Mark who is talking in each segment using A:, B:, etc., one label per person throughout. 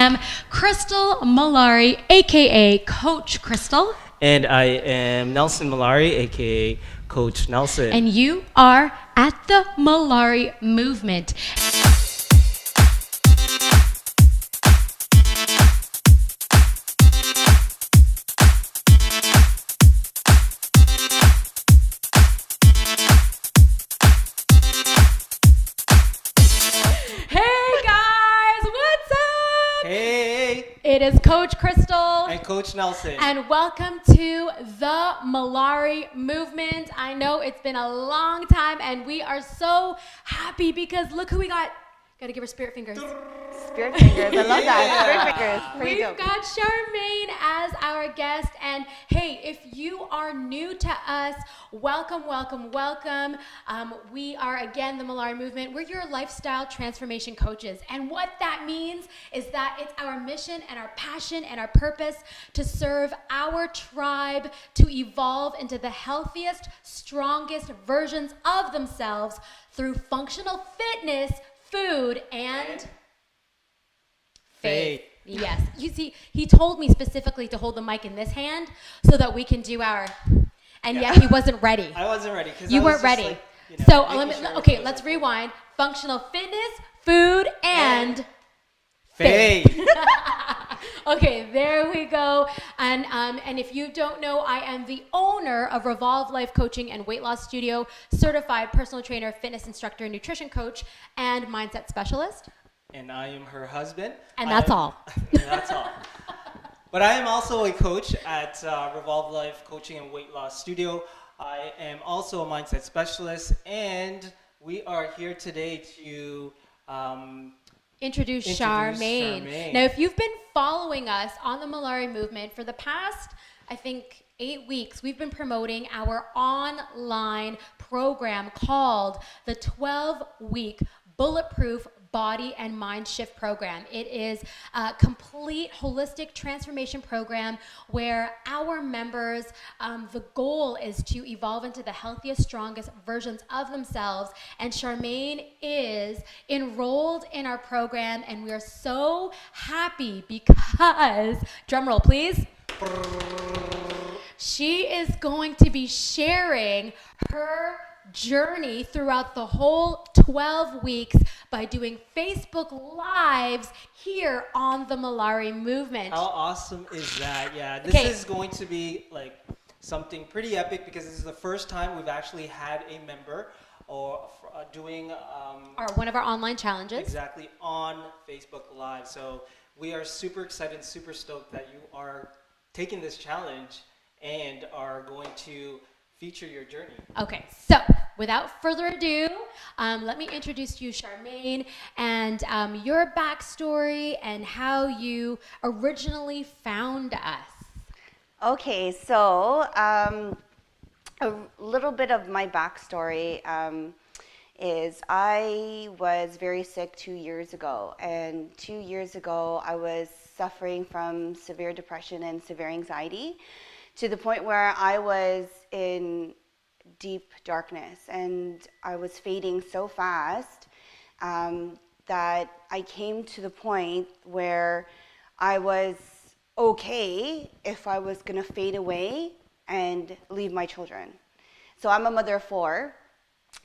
A: I'm Crystal Mallari, aka Coach Crystal.
B: And I am Nelson Mallari, aka Coach Nelson.
A: And you are at the Mallari Movement. It is Coach Crystal
B: and Coach Nelson.
A: And welcome to the Mallari Movement. I know it's been a long time and we are so happy because look who we got. Gotta give her spirit fingers.
C: Spirit fingers, I love that. Spirit fingers. Pretty
A: We've
C: dope.
A: got Charmaine as our guest. And hey, if you are new to us, welcome, welcome, welcome. We are, again, the Mallari Movement. We're your lifestyle transformation coaches. And what that means is that it's our mission and our passion and our purpose to serve our tribe to evolve into the healthiest, strongest versions of themselves through functional fitness, food, and faith. Yes. You see, he told me specifically to hold the mic in this hand so that we can do our... And yet he wasn't ready.
B: I wasn't ready.
A: You weren't ready.
B: Like, you know,
A: so let's rewind. Functional fitness, food, and
B: faith.
A: Okay, there we go. And if you don't know, I am the owner of Revolve Life Coaching and Weight Loss Studio, certified personal trainer, fitness instructor, nutrition coach, and mindset specialist.
B: And I am her husband.
A: And that's all.
B: That's all. But I am also a coach at Revolve Life Coaching and Weight Loss Studio. I am also a mindset specialist, and we are here today to
A: introduce Charmaine. Now, if you've been following us on the Mallari Movement for the past, I think, 8 weeks, we've been promoting our online program called the 12-week Bulletproof Body and Mindshift Program. It is a complete holistic transformation program where our members, the goal is to evolve into the healthiest, strongest versions of themselves. And Charmaine is enrolled in our program, and we are so happy because, drum roll please, she is going to be sharing her journey throughout the whole 12 weeks by doing Facebook Lives here on the Mallari Movement.
B: How awesome is that? Yeah, this is going to be like something pretty epic because this is the first time we've actually had a member or doing
A: one of our online challenges.
B: Exactly, on Facebook Live. So we are super excited, super stoked that you are taking this challenge and are going to feature your journey.
A: Okay, so without further ado, let me introduce you, Charmaine, and your backstory and how you originally found us.
C: Okay, so a little bit of my backstory is I was very sick 2 years ago, and 2 years ago I was suffering from severe depression and severe anxiety, to the point where I was in deep darkness and I was fading so fast that I came to the point where I was okay if I was going to fade away and leave my children. So I'm a mother of 4,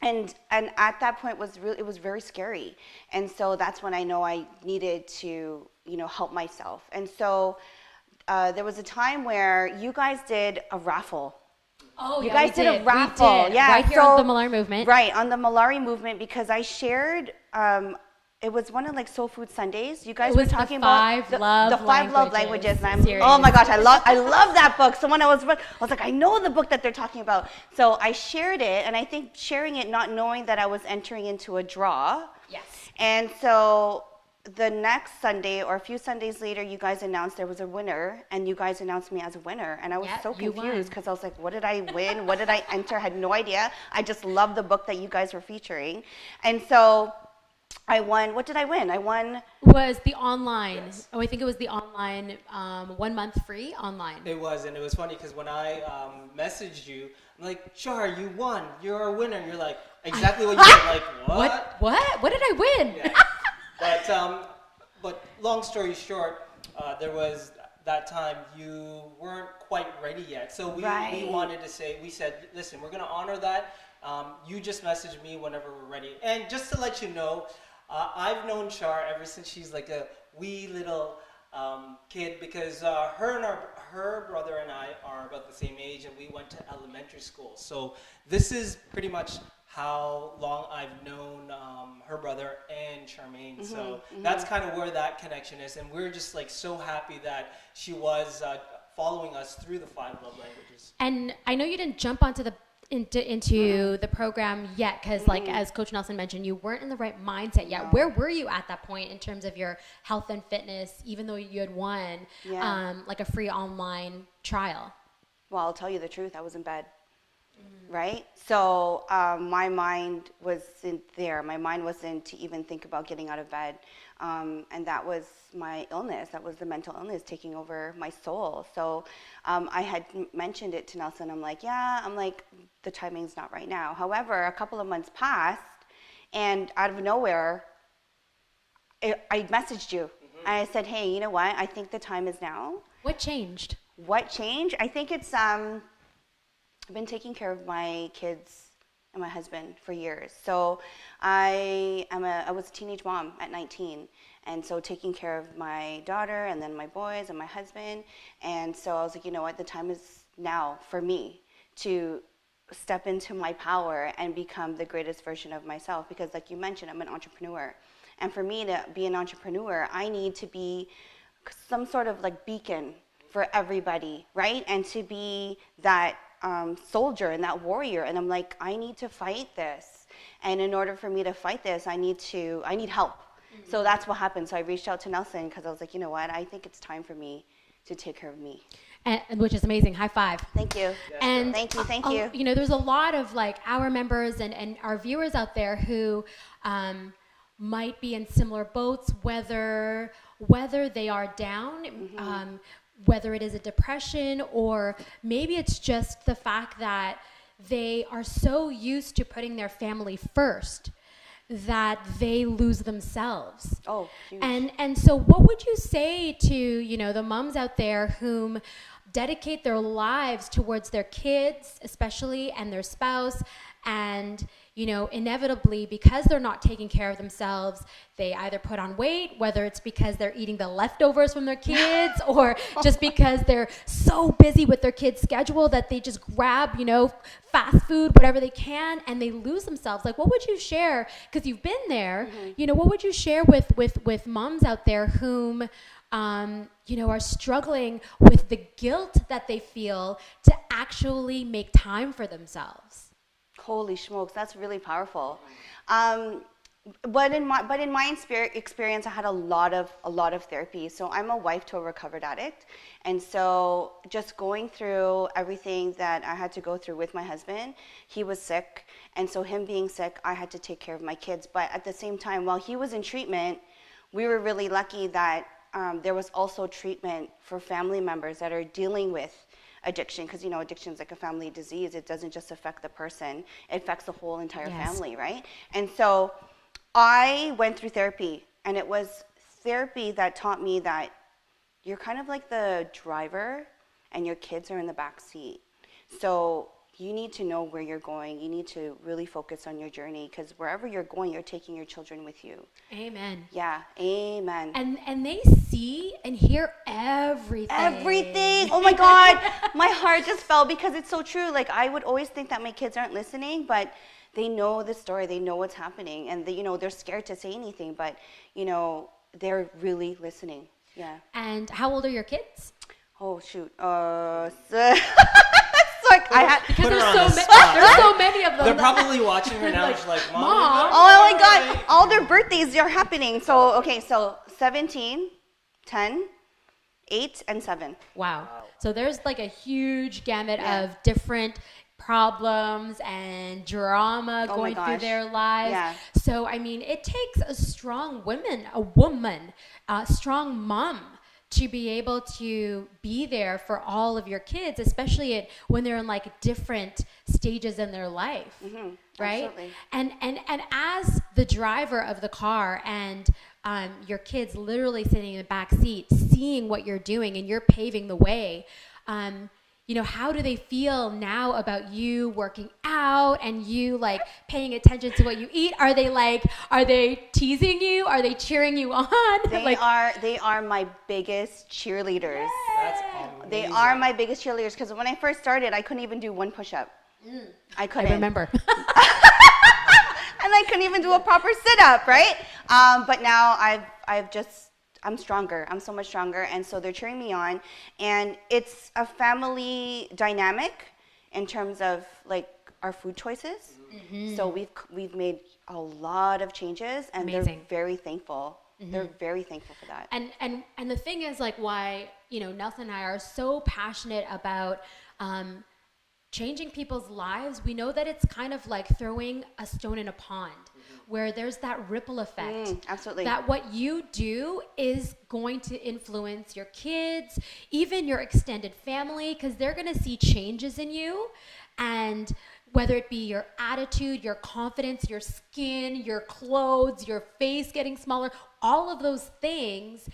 C: and at that point it was very scary, and so that's when I know I needed to help myself. And so there was a time where you guys did a raffle.
A: Oh,
C: you guys did a raffle.
A: We did. Yeah, right here on the Mallari Movement.
C: Right, on the Mallari Movement, because I shared, it was one of like Soul Food Sundays. You guys were talking about the 5 love languages. And oh my gosh, I love that book. So when I was like, I know the book that they're talking about. So I shared it, and I think sharing it not knowing that I was entering into a draw.
A: Yes.
C: And so the next Sunday or a few Sundays later, you guys announced there was a winner, and you guys announced me as a winner. And I was so confused because I was like, what did I win? What did I enter? I had no idea. I just loved the book that you guys were featuring. And so I won. What did I win? I won.
A: Was the online. Yes. Oh, I think it was the online 1 month free online.
B: It was, and it was funny because when I messaged you, I'm like, Char, you won. You're a winner. And you're like, exactly what you said. Like, what?
A: What did I win?
B: Yeah. but long story short, there was that time you weren't quite ready yet. So we wanted to say, we said, listen, we're going to honor that. You just message me whenever we're ready. And just to let you know, I've known Char ever since she's like a wee little kid, because her brother and I are about the same age, and we went to elementary school. So this is pretty much how long I've known her brother and Charmaine. So that's kind of where that connection is, and we're just like so happy that she was following us through the 5 love languages.
A: And I know you didn't jump onto into the program yet, because like as Coach Nelson mentioned, you weren't in the right mindset yet. No. Where were you at that point in terms of your health and fitness, even though you had won like a free online trial?
C: Well, I'll tell you the truth, I was in bed. Right? So my mind wasn't there. My mind wasn't to even think about getting out of bed. And that was my illness. That was the mental illness taking over my soul. So I had mentioned it to Nelson. I'm like, the timing's not right now. However, a couple of months passed, and out of nowhere, I messaged you. And I said, hey, you know what? I think the time is now.
A: What changed?
C: What changed? I think it's... I've been taking care of my kids and my husband for years. So I was a teenage mom at 19. And so taking care of my daughter and then my boys and my husband. And so I was like, you know what, the time is now for me to step into my power and become the greatest version of myself. Because like you mentioned, I'm an entrepreneur. And for me to be an entrepreneur, I need to be some sort of like beacon for everybody, right? And to be that soldier and that warrior. And I'm like, I need to fight this. And in order for me to fight this, I need help. So that's what happened. So I reached out to Nelson because I was like, you know what? I think it's time for me to take care of me.
A: And, which is amazing. High five.
C: Thank you.
A: Yes, and
C: thank you.
A: You know, there's a lot of like our members and our viewers out there who might be in similar boats, whether they are down, whether it is a depression, or maybe it's just the fact that they are so used to putting their family first that they lose themselves.
C: Oh, huge.
A: And so what would you say to, you know, the moms out there whom dedicate their lives towards their kids, especially, and their spouse, and, you know, inevitably, because they're not taking care of themselves, they either put on weight, whether it's because they're eating the leftovers from their kids or just because they're so busy with their kids' schedule that they just grab, you know, fast food, whatever they can, and they lose themselves. Like, what would you share? Because you've been there, you know, what would you share with moms out there whom, you know, are struggling with the guilt that they feel to actually make time for themselves?
C: Holy smokes, that's really powerful. But in my experience, I had a lot of therapy. So I'm a wife to a recovered addict, and so just going through everything that I had to go through with my husband, he was sick, and so him being sick, I had to take care of my kids. But at the same time, while he was in treatment, we were really lucky that there was also treatment for family members that are dealing with addiction, because, you know, addiction is like a family disease. It doesn't just affect the person, it affects the whole entire family, right? And so I went through therapy, and it was therapy that taught me that you're kind of like the driver and your kids are in the back seat. So you need to know where you're going. You need to really focus on your journey, because wherever you're going, you're taking your children with you.
A: Amen.
C: Yeah, amen.
A: And they see and hear everything.
C: Everything. Oh my God, my heart just fell, because it's so true. Like, I would always think that my kids aren't listening, but they know the story. They know what's happening, and they, you know, they're scared to say anything, but, you know, they're really listening. Yeah.
A: And how old are your kids?
C: Oh shoot.
A: Because there's so many of them.
B: They're probably watching her now. She's like, Mom.
C: Oh my God, all their birthdays are happening. So, okay, so 17, 10, 8, and 7.
A: Wow. So there's like a huge gamut of different problems and drama going through their lives. Yeah. So, I mean, it takes a strong woman, a strong mom, to be able to be there for all of your kids, especially when they're in like different stages in their life, right?
C: Absolutely.
A: And as the driver of the car, and your kids literally sitting in the back seat, seeing what you're doing, and you're paving the way. You know, how do they feel now about you working out and you like paying attention to what you eat? Are they teasing you? Are they cheering you on?
C: They are my biggest cheerleaders.
A: Yay!
B: That's amazing.
C: They are my biggest cheerleaders because when I first started, I couldn't even do one push-up. I couldn't.
A: I remember.
C: And I couldn't even do a proper sit-up, right? But now I'm stronger. I'm so much stronger. And so they're cheering me on. And it's a family dynamic in terms of like our food choices. Mm-hmm. So we've made a lot of changes, and
A: Amazing.
C: They're very thankful. Mm-hmm. They're very thankful for that.
A: And the thing is, like, why, you know, Nelson and I are so passionate about changing people's lives. We know that it's kind of like throwing a stone in a pond, where there's that ripple effect.
C: Absolutely.
A: That what you do is going to influence your kids, even your extended family, because they're going to see changes in you. And whether it be your attitude, your confidence, your skin, your clothes, your face getting smaller, all of those things,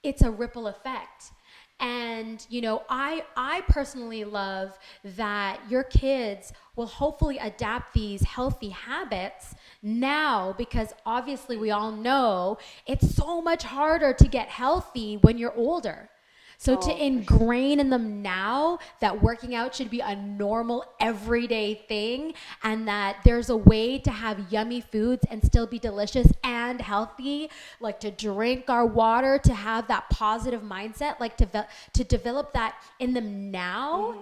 A: it's a ripple effect. And, you know, I personally love that your kids will hopefully adapt these healthy habits now, because obviously we all know it's so much harder to get healthy when you're older. So to ingrain in them now that working out should be a normal everyday thing, and that there's a way to have yummy foods and still be delicious and healthy, like to drink our water, to have that positive mindset, like to develop that in them now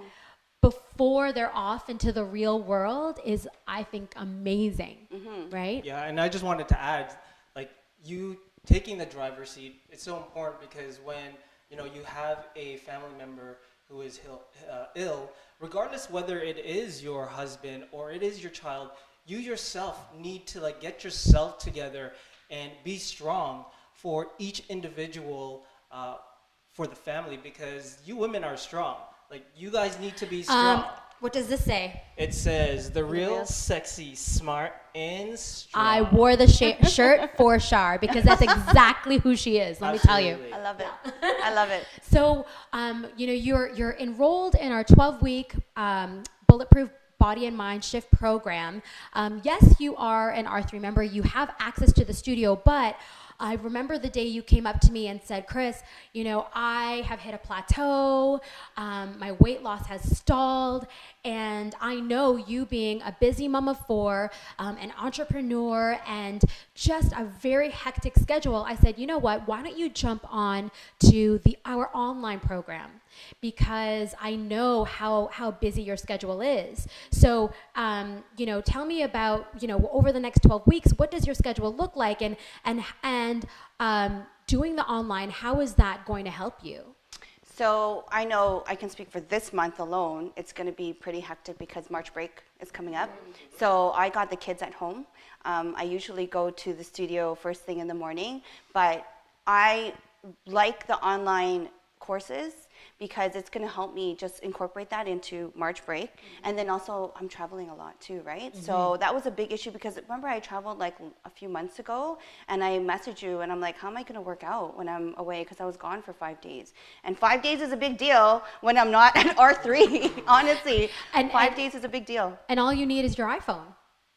A: before they're off into the real world is, I think, amazing, right?
B: Yeah, and I just wanted to add, like, you taking the driver's seat, it's so important because when you know, you have a family member who is ill, regardless whether it is your husband or it is your child, you yourself need to like get yourself together and be strong for each individual, for the family, because you women are strong. Like, you guys need to be strong.
A: What does this say?
B: It says, the real sexy, smart, and strong.
A: I wore the shirt for Char because that's exactly who she is. Let me tell you.
C: I love it. I love it.
A: So, you know, you're enrolled in our 12-week Bulletproof Body and Mindshift Program. Yes, you are an R3 member. You have access to the studio, but I remember the day you came up to me and said, Chris, you know, I have hit a plateau, my weight loss has stalled, and I know you being a busy mom of four, an entrepreneur, and just a very hectic schedule, I said, you know what, why don't you jump on to our online program? Because I know how busy your schedule is. So, you know, tell me about, you know, over the next 12 weeks, what does your schedule look like? And doing the online, how is that going to help you?
C: So I know I can speak for this month alone. It's going to be pretty hectic because March break is coming up. So I got the kids at home. I usually go to the studio first thing in the morning, but I like the online courses because it's going to help me just incorporate that into March break. And then also I'm traveling a lot too, right? So that was a big issue because remember I traveled like a few months ago and I messaged you and I'm like, how am I going to work out when I'm away? Because I was gone for 5 days. And 5 days is a big deal when I'm not at R3, honestly. And 5 days is a big deal.
A: And all you need is your iPhone.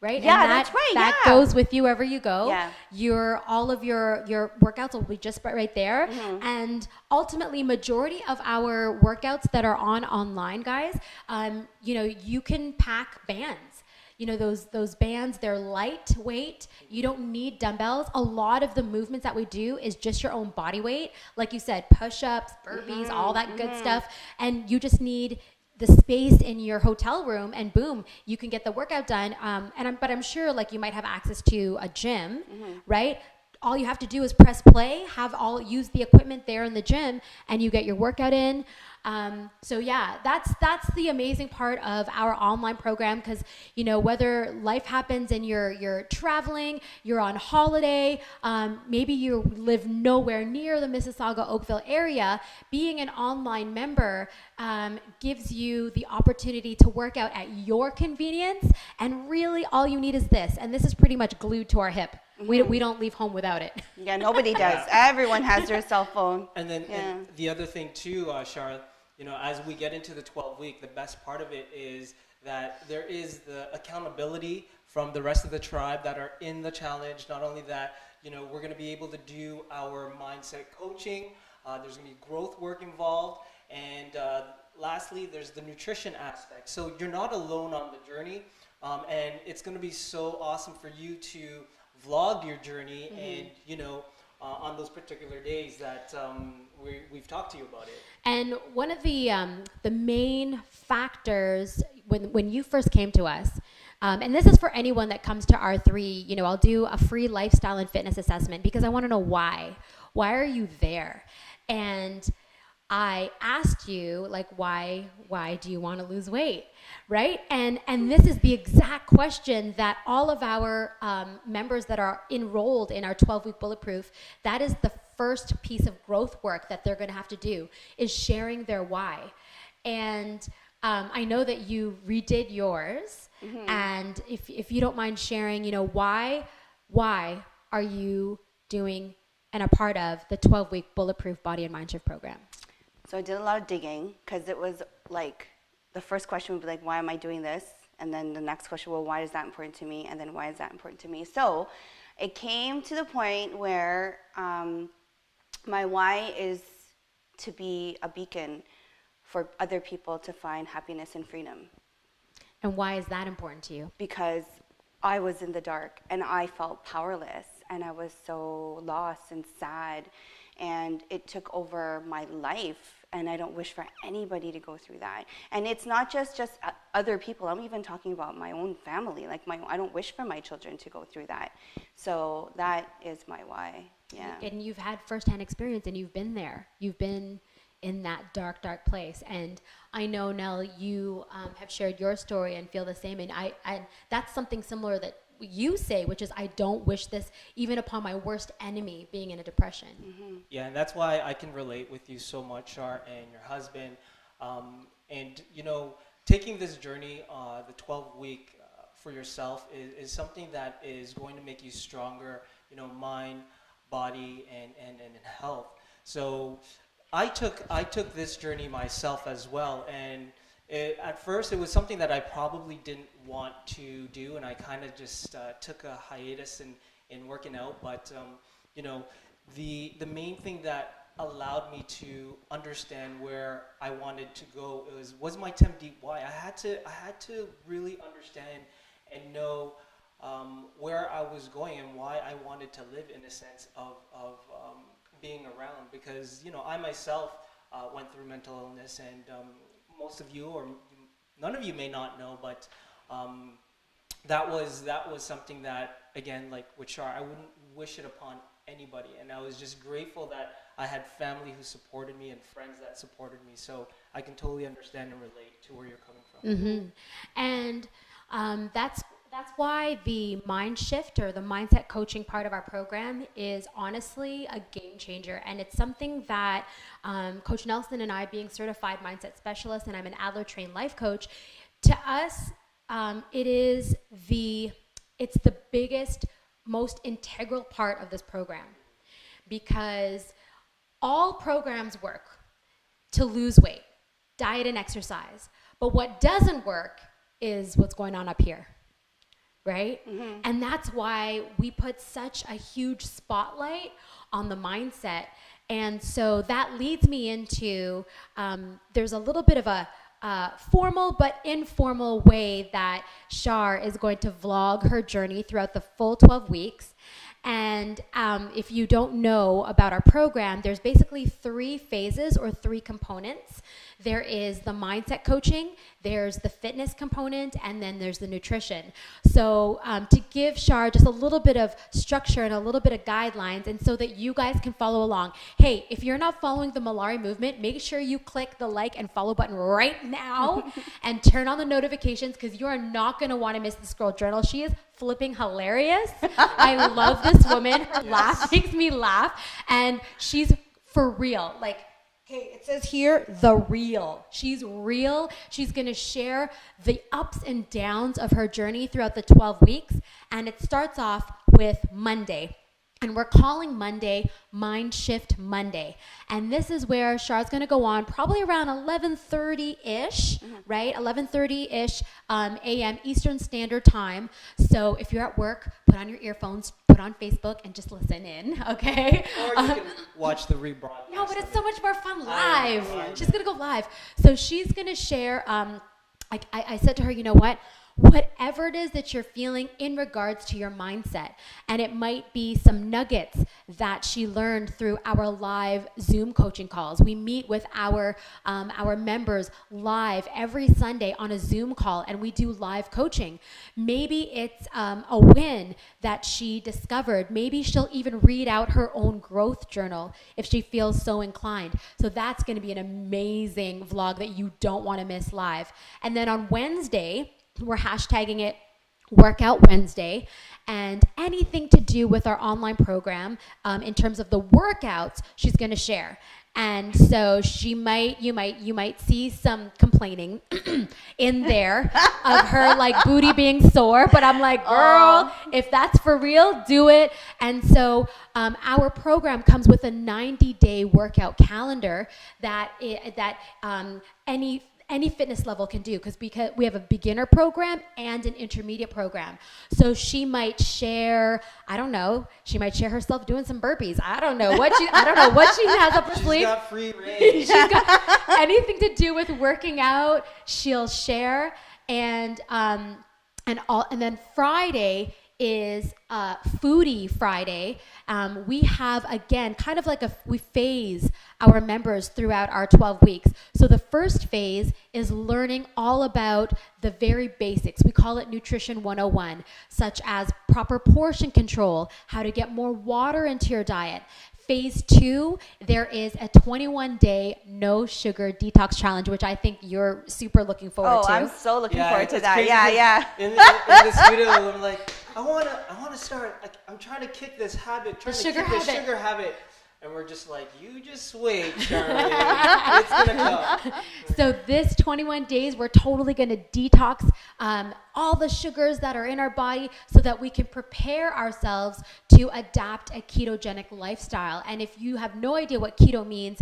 A: Right?
C: Yeah,
A: and
C: that's right.
A: That goes with you wherever you go.
C: Yeah.
A: All of your workouts will be just right there. And ultimately, majority of our workouts that are online, guys, you know, you can pack bands. You know, those bands, they're lightweight. You don't need dumbbells. A lot of the movements that we do is just your own body weight. Like you said, push-ups, burpees, all that good stuff. And you just need the space in your hotel room, and boom, you can get the workout done. But I'm sure, like, you might have access to a gym, right? All you have to do is press play, use the equipment there in the gym, and you get your workout in. So yeah, that's the amazing part of our online program, because, you know, whether life happens and you're traveling, you're on holiday, maybe you live nowhere near the Mississauga Oakville area, being an online member gives you the opportunity to work out at your convenience, and really all you need is this, and this is pretty much glued to our hip. We don't leave home without it.
C: Yeah, nobody does. Everyone has their cell phone.
B: And then and the other thing too, Char, as we get into the 12-week, the best part of it is that there is the accountability from the rest of the tribe that are in the challenge. Not only that, we're going to be able to do our mindset coaching. There's going to be growth work involved. And lastly, there's the nutrition aspect. So you're not alone on the journey. And it's going to be so awesome for you to vlog your journey and, on those particular days that we've talked to you about it. And
A: one of the main factors when you first came to us, and this is for anyone that comes to R3, I'll do a free lifestyle and fitness assessment because I want to know why. Why are you there? And I asked you, like, why do you want to lose weight, right? And this is the exact question that all of our members that are enrolled in our 12-week Bulletproof, that is the first piece of growth work that they're going to have to do, is sharing their why. And I know that you redid yours, and if you don't mind sharing, why are you doing and a part of the 12-week Bulletproof Body and Mindshift Program?
C: So I did a lot of digging because it was like the first question would be like, why am I doing this? And then the next question, well, why is that important to me? And then why is that important to me? So it came to the point where my why is to be a beacon for other people to find happiness and freedom.
A: And why is that important to you?
C: Because I was in the dark and I felt powerless and I was so lost and sad. And it took over my life, and I don't wish for anybody to go through that. And it's not just other people. I'm even talking about my own family. Like I don't wish for my children to go through that. So that is my why. Yeah.
A: And you've had firsthand experience, and you've been there. You've been in that dark, dark place. And I know, Nell, you have shared your story and feel the same. And I that's something similar that you say, which is, I don't wish this even upon my worst enemy being in a depression.
B: Yeah, and that's why I can relate with you so much, Char, and your husband. And, taking this journey, the 12-week for yourself is something that is going to make you stronger, mind, body, and health. So I took this journey myself as well, and at first it was something that I probably didn't want to do, and I kind of just took a hiatus in working out. But the main thing that allowed me to understand where I wanted to go was my 10 deep why. I had to really understand and know where I was going and why I wanted to live in a sense of being around, because I myself went through mental illness, and most of you, or none of you, may not know, but that was something that, again, like with Char, I wouldn't wish it upon anybody. And I was just grateful that I had family who supported me and friends that supported me. So I can totally understand and relate to where you're coming from.
A: And that's why the mind shift, or the mindset coaching part of our program, is honestly a game changer. And it's something that Coach Nelson and I, being certified mindset specialists, and I'm an Adler trained life coach, to us, it's the biggest, most integral part of this program, because all programs work to lose weight, diet and exercise. But what doesn't work is what's going on up here. Right? And that's why we put such a huge spotlight on the mindset. And so that leads me into, there's a little bit of a formal but informal way that Char is going to vlog her journey throughout the full 12 weeks. And if you don't know about our program, there's basically 3 phases or 3 components. There is the mindset coaching, there's the fitness component, and then there's the nutrition. So to give Char just a little bit of structure and a little bit of guidelines, and so that you guys can follow along. Hey, if you're not following the Mallari Movement, make sure you click the like and follow button right now and turn on the notifications, because you are not going to want to miss the Scroll Journal. She is flipping hilarious. I love this woman. Her laugh makes me laugh, and she's for real. Like, hey, it says here, the real. She's real. She's going to share the ups and downs of her journey throughout the 12 weeks. And it starts off with Monday. And we're calling Monday Mindshift Monday. And this is where Char's going to go on probably around 11:30-ish, right? 11:30-ish a.m. Eastern Standard Time. So if you're at work, put on your earphones, put on Facebook, and just listen in, okay?
B: Or you can watch the rebroadcast.
A: No, but it's so much more fun live.
B: I know.
A: She's going to go live. So she's going to share, I said to her, you know what? Whatever it is that you're feeling in regards to your mindset, and it might be some nuggets that she learned through our live Zoom coaching calls. We meet with our members live every Sunday on a Zoom call, and we do live coaching. Maybe it's a win that she discovered. Maybe she'll even read out her own growth journal if she feels so inclined. So that's going to be an amazing vlog that you don't want to miss live. And then on Wednesday, we're hashtagging it Workout Wednesday, and anything to do with our online program in terms of the workouts she's going to share. And so you might see some complaining in there of her like booty being sore, but I'm like, girl, if that's for real, do it. And so our program comes with a 90-day workout calendar that any fitness level can do, because we have a beginner program and an intermediate program. So she might share, I don't know, she might share herself doing some burpees. I don't know what she has up her sleeve.
B: She's got free reign.
A: She's got anything to do with working out, she'll share. And then Friday is Foodie Friday. We have, again, kind of like we phase our members throughout our 12 weeks. So the first phase is learning all about the very basics. We call it Nutrition 101, such as proper portion control, how to get more water into your diet. Phase 2, there is a 21-day no sugar detox challenge, which I think you're super looking forward to.
C: Oh, I'm so looking forward to that.
B: In this video, I'm like, I want to start. I'm trying to kick this habit, this sugar habit. And we're just like, you just wait, Charmaine. It's going to come.
A: So this 21 days, we're totally going to detox all the sugars that are in our body so that we can prepare ourselves to adapt a ketogenic lifestyle. And if you have no idea what keto means,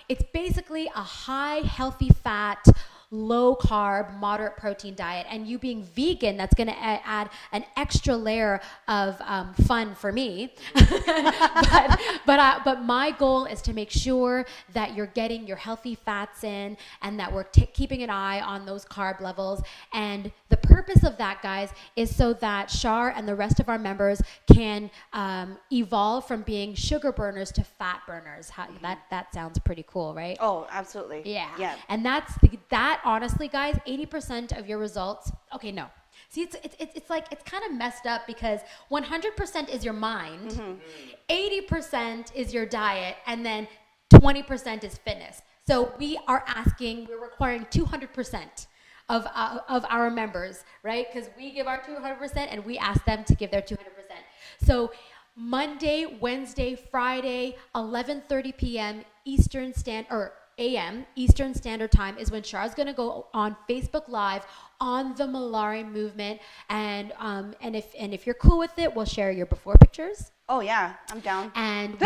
A: it's basically a high, healthy fat, low carb, moderate protein diet. And you being vegan, that's going to add an extra layer of fun for me. but my goal is to make sure that you're getting your healthy fats in, and that we're keeping an eye on those carb levels. And the purpose of that, guys, is so that Char and the rest of our members can evolve from being sugar burners to fat burners. That sounds pretty cool, right?
C: Oh, absolutely.
A: Yeah. And that honestly, guys, 80% of your results. Okay, no. See, it's like, it's kind of messed up, because 100% is your mind, 80% is your diet, and then 20% is fitness. So we're requiring 200% of our members, right? Because we give our 200% and we ask them to give their 200%. So Monday, Wednesday, Friday, 11:30 p.m. a.m. Eastern Standard Time is when Char's going to go on Facebook Live on the Mallari Movement, and if you're cool with it, we'll share your before pictures.
C: Oh yeah, I'm down.
A: And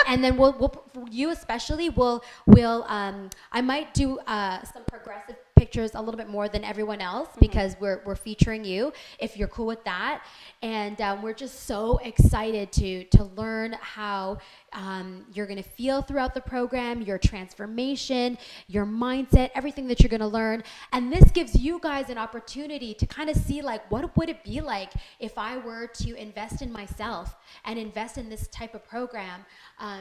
A: and then we'll you especially I might do some progressive pictures a little bit more than everyone else, because we're featuring you, if you're cool with that. And we're just so excited to learn how you're going to feel throughout the program, your transformation, your mindset, everything that you're going to learn. And this gives you guys an opportunity to kind of see, like, what would it be like if I were to invest in myself and invest in this type of program,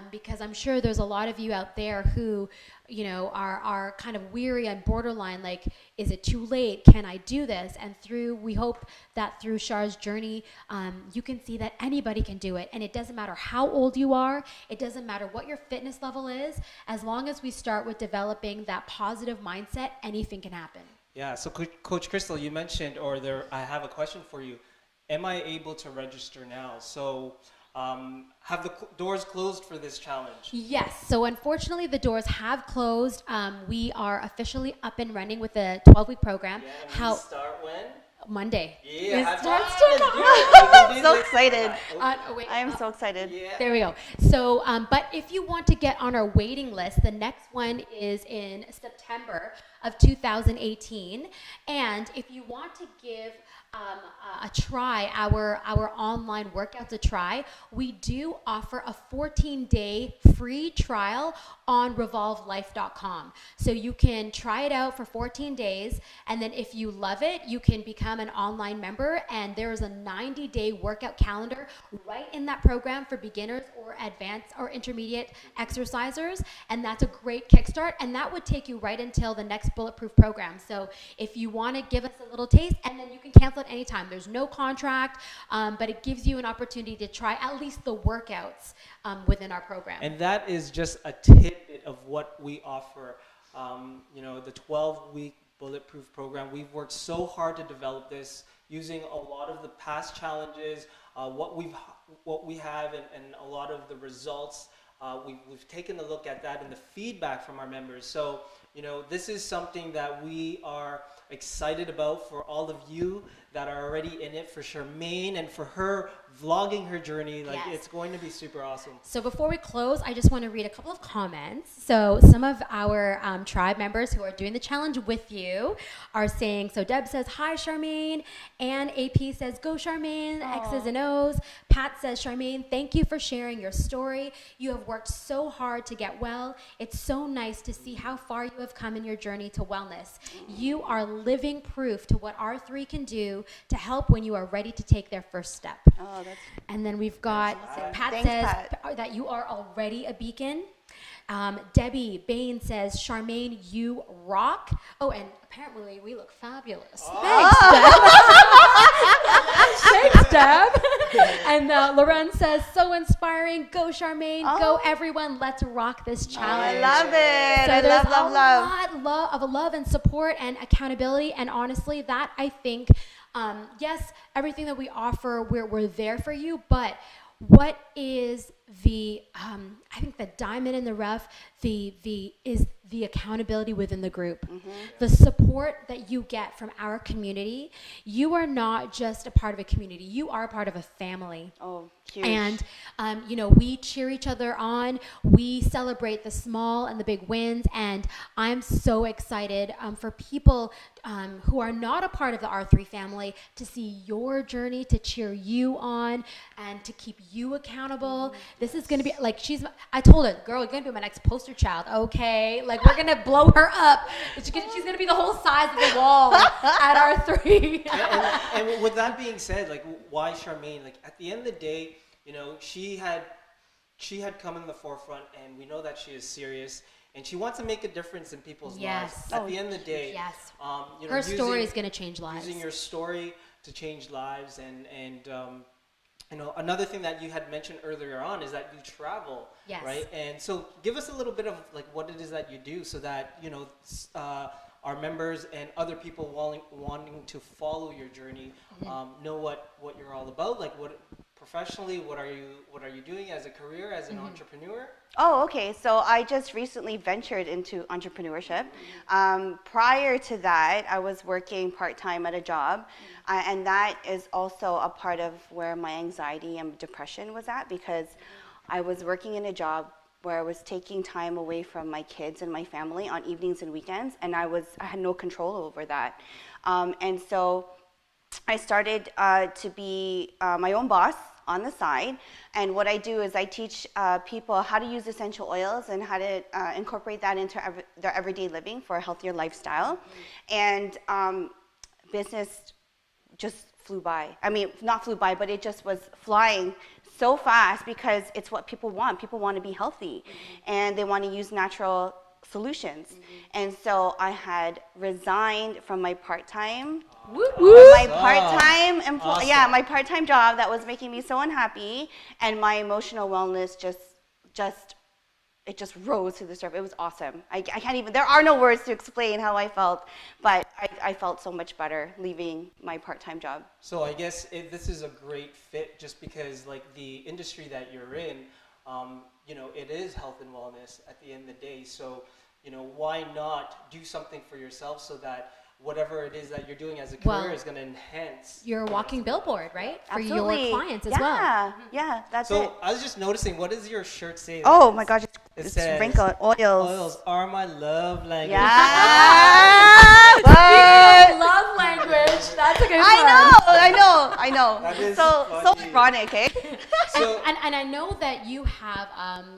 A: because I'm sure there's a lot of you out there who, you know, are kind of weary and borderline, like, is it too late? Can I do this? And we hope that through Char's journey, you can see that anybody can do it. And it doesn't matter how old you are. It doesn't matter what your fitness level is. As long as we start with developing that positive mindset, anything can happen.
B: Yeah, so Coach Crystal, you mentioned, I have a question for you. Am I able to register now? So have the doors closed for this challenge?
A: Yes. So unfortunately, the doors have closed. We are officially up and running with the 12-week program.
B: Yeah, and we start when?
A: Monday.
B: Yeah,
A: It
B: high
A: starts
B: five,
A: tomorrow.
B: let's do it.
C: So excited.
A: Wait,
C: I am so excited.
B: Yeah.
A: there we go. So, but if you want to get on our waiting list, the next one is in September of 2018. And if you want to give a try, our online workouts a try, we do offer a 14-day free trial on revolvelife.com. So you can try it out for 14 days, and then if you love it, you can become an online member, and there is a 90-day workout calendar right in that program for beginners or advanced or intermediate exercisers, and that's a great kickstart, and that would take you right until the next Bulletproof program. So if you want to give us a little taste, and then you can cancel at any time. There's no contract, but it gives you an opportunity to try at least the workouts within our program.
B: And that is just a tidbit of what we offer. The 12-week Bulletproof program. We've worked so hard to develop this using a lot of the past challenges, what we have, and a lot of the results. We've taken a look at that and the feedback from our members. So, this is something that we are excited about for all of you that are already in it, for Charmaine and for her vlogging her journey. Like,
A: yes.
B: It's going to be super awesome.
A: So before we close, I just want to read a couple of comments. So some of our tribe members who are doing the challenge with you are saying, so Deb says, hi, Charmaine. And AP says, go, Charmaine.
C: Aww.
A: X's and O's. Pat says, Charmaine, thank you for sharing your story. You have worked so hard to get well. It's so nice to see how far you have come in your journey to wellness. You are living proof to what R3 can do to help when you are ready to take their first step.
C: Oh, that's
A: And then we've got, Pat
C: Thanks,
A: says
C: Pat.
A: that you are already a beacon. Debbie Bain says, Charmaine, you rock. Oh, and apparently we look fabulous. Thanks, Deb. And Loren says, so inspiring. Go, Charmaine. Go, everyone. Let's rock this challenge.
C: I love it.
A: So
C: I
A: there's
C: love.
A: a lot of love and support and accountability. And honestly, that I think, yes, everything that we offer, we're there for you. But what is the, I think the diamond in the rough, is the accountability within the group. Mm-hmm. The support that you get from our community. You are not just a part of a community. You are a part of a family.
C: Oh, huge.
A: And, we cheer each other on. We celebrate the small and the big wins. And I'm so excited for people who are not a part of the R3 family to see your journey, to cheer you on, and to keep you accountable. This is going to be, like, I told her, girl, you're going to be my next poster child, okay? Like, we're going to blow her up. She's going to be the whole size of the wall at R3.
B: and with that being said, like, why Charmaine? Like, at the end of the day, she had come in the forefront, and we know that she is serious, and she wants to make a difference in people's lives. At the end of the day,
A: yes.
B: Her
A: story is going to change lives.
B: Using your story to change lives, and another thing that you had mentioned earlier on is that you travel, right? And so give us a little bit of like what it is that you do, so that our members and other people wanting to follow your journey know what you're all about. Like, what professionally, what are you doing as a career, as an entrepreneur?
C: Oh, okay. So I just recently ventured into entrepreneurship. Prior to that, I was working part-time at a job, and that is also a part of where my anxiety and depression was at, because I was working in a job where I was taking time away from my kids and my family on evenings and weekends, and I had no control over that. And so I started to be my own boss on the side, and what I do is I teach people how to use essential oils and how to incorporate that into their everyday living for a healthier lifestyle. And business just flew by. I mean, not flew by, but it just was flying so fast, because it's what people want. People want to be healthy, and they want to use natural solutions. And so I had resigned from my part-time my part-time job that was making me so unhappy, and my emotional wellness just rose to the surface. It was awesome. I can't even, there are no words to explain how I felt, but I felt so much better leaving my part-time job.
B: So I guess this is a great fit, just because like the industry that you're in, it is health and wellness at the end of the day. So, why not do something for yourself so that whatever it is that you're doing as a career is going to enhance.
A: You're a walking billboard, right?
C: Absolutely.
A: For your clients as well.
C: Yeah, that's it.
B: So I was just noticing, what does your shirt say?
C: Oh my gosh,
B: It
C: it's
B: says,
C: wrinkled. Oils.
B: Oils are my love language.
C: Yeah.
A: Speaking of love language, that's a good one.
C: I know.
B: That is
C: So
B: funny.
C: ironic, eh?
B: So,
A: And I know that you have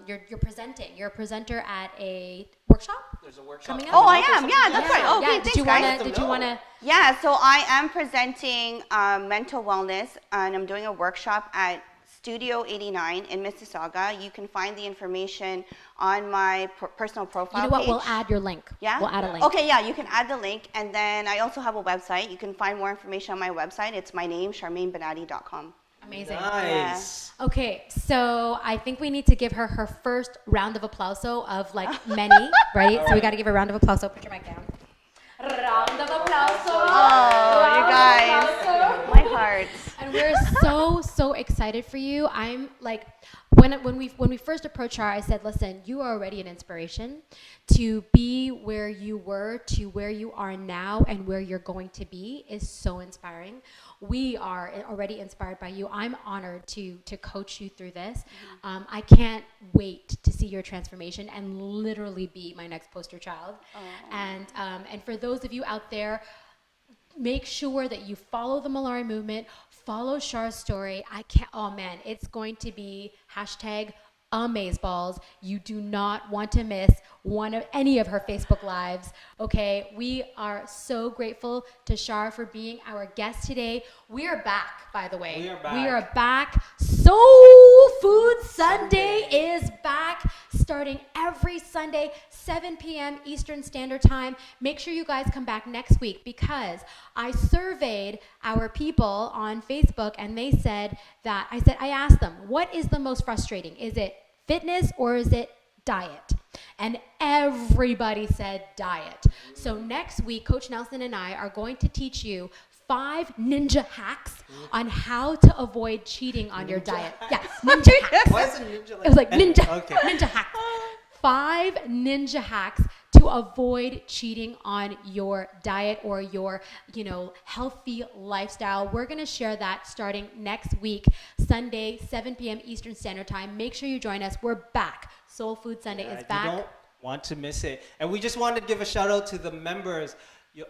A: you're presenting. You're a presenter at a workshop
B: there's a workshop
A: coming up.
C: Oh, I am. Yeah, that's right. Oh, okay,
A: Did
C: thanks,
A: you
C: guys.
A: wanna?
C: Yeah, so I am presenting mental wellness, and I'm doing a workshop at Studio 89 in Mississauga. You can find the information on my personal profile
A: You know what?
C: page.
A: We'll add your link.
C: Yeah?
A: We'll add a link.
C: Okay, yeah, you can add the link. And then I also have a website. You can find more information on my website. It's my name, CharmaineBenatti.com.
A: Amazing.
B: nice.
C: Yeah.
A: Okay, so I think we need to give her her first round of applause of like many, right? So we got to give her a round of applause. Put your mic down. Round of applause.
C: Oh, you guys. My heart.
A: And we're so excited for you. I'm like, when we first approached Char, I said, listen, you are already an inspiration. To be where you were to where you are now and where you're going to be is so inspiring. We are already inspired by you. I'm honored to coach you through this. I can't wait to see your transformation and literally be my next poster child. And for those of you out there, make sure that you follow the Mallari Movement, follow Char's story. It's going to be #amazeballs. You do not want to miss any of her Facebook lives. Okay, we are so grateful to Char for being our guest today. We are back, by the way. We are back. Soul Food Sunday is back, starting every Sunday, 7 p.m. Eastern Standard Time. Make sure you guys come back next week, because I surveyed our people on Facebook, and they said that, I asked them, what is the most frustrating? Is it fitness or is it diet? And everybody said diet. So next week, Coach Nelson and I are going to teach you 5 ninja hacks on how to avoid cheating on your diet. Yes, ninja hacks.
B: Why is it ninja like
A: It was like ninja,
B: Okay.
A: ninja hacks. 5 ninja hacks to avoid cheating on your diet or your, healthy lifestyle. We're going to share that starting next week, Sunday, 7 p.m. Eastern Standard Time. Make sure you join us. We're back. Soul Food Sunday is back.
B: You don't want to miss it. And we just wanted to give a shout out to the members,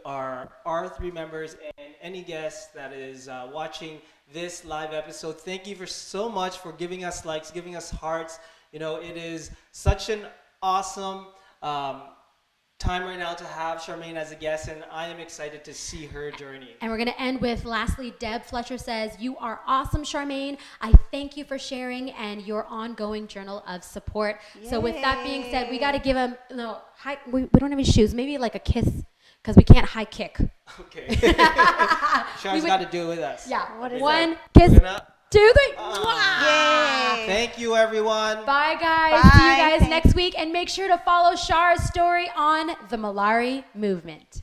B: our R3 members, and any guest that is watching this live episode. Thank you so much for giving us likes, giving us hearts. It is such an awesome time right now to have Charmaine as a guest, and I am excited to see her journey.
A: And we're going to end with, lastly, Deb Fletcher says, you are awesome, Charmaine. I thank you for sharing and your ongoing journal of support. Yay. So with that being said, we got to give him, we don't have any shoes, maybe like a kiss, because we can't high kick.
B: Okay. Char's got to do it with us.
A: Yeah.
C: What is
A: One
C: it?
A: kiss, 2, 3.
C: Yay.
B: Thank you, everyone.
A: Bye, guys.
C: Bye.
A: See you guys next week. And make sure to follow Char's story on the Mallari Movement.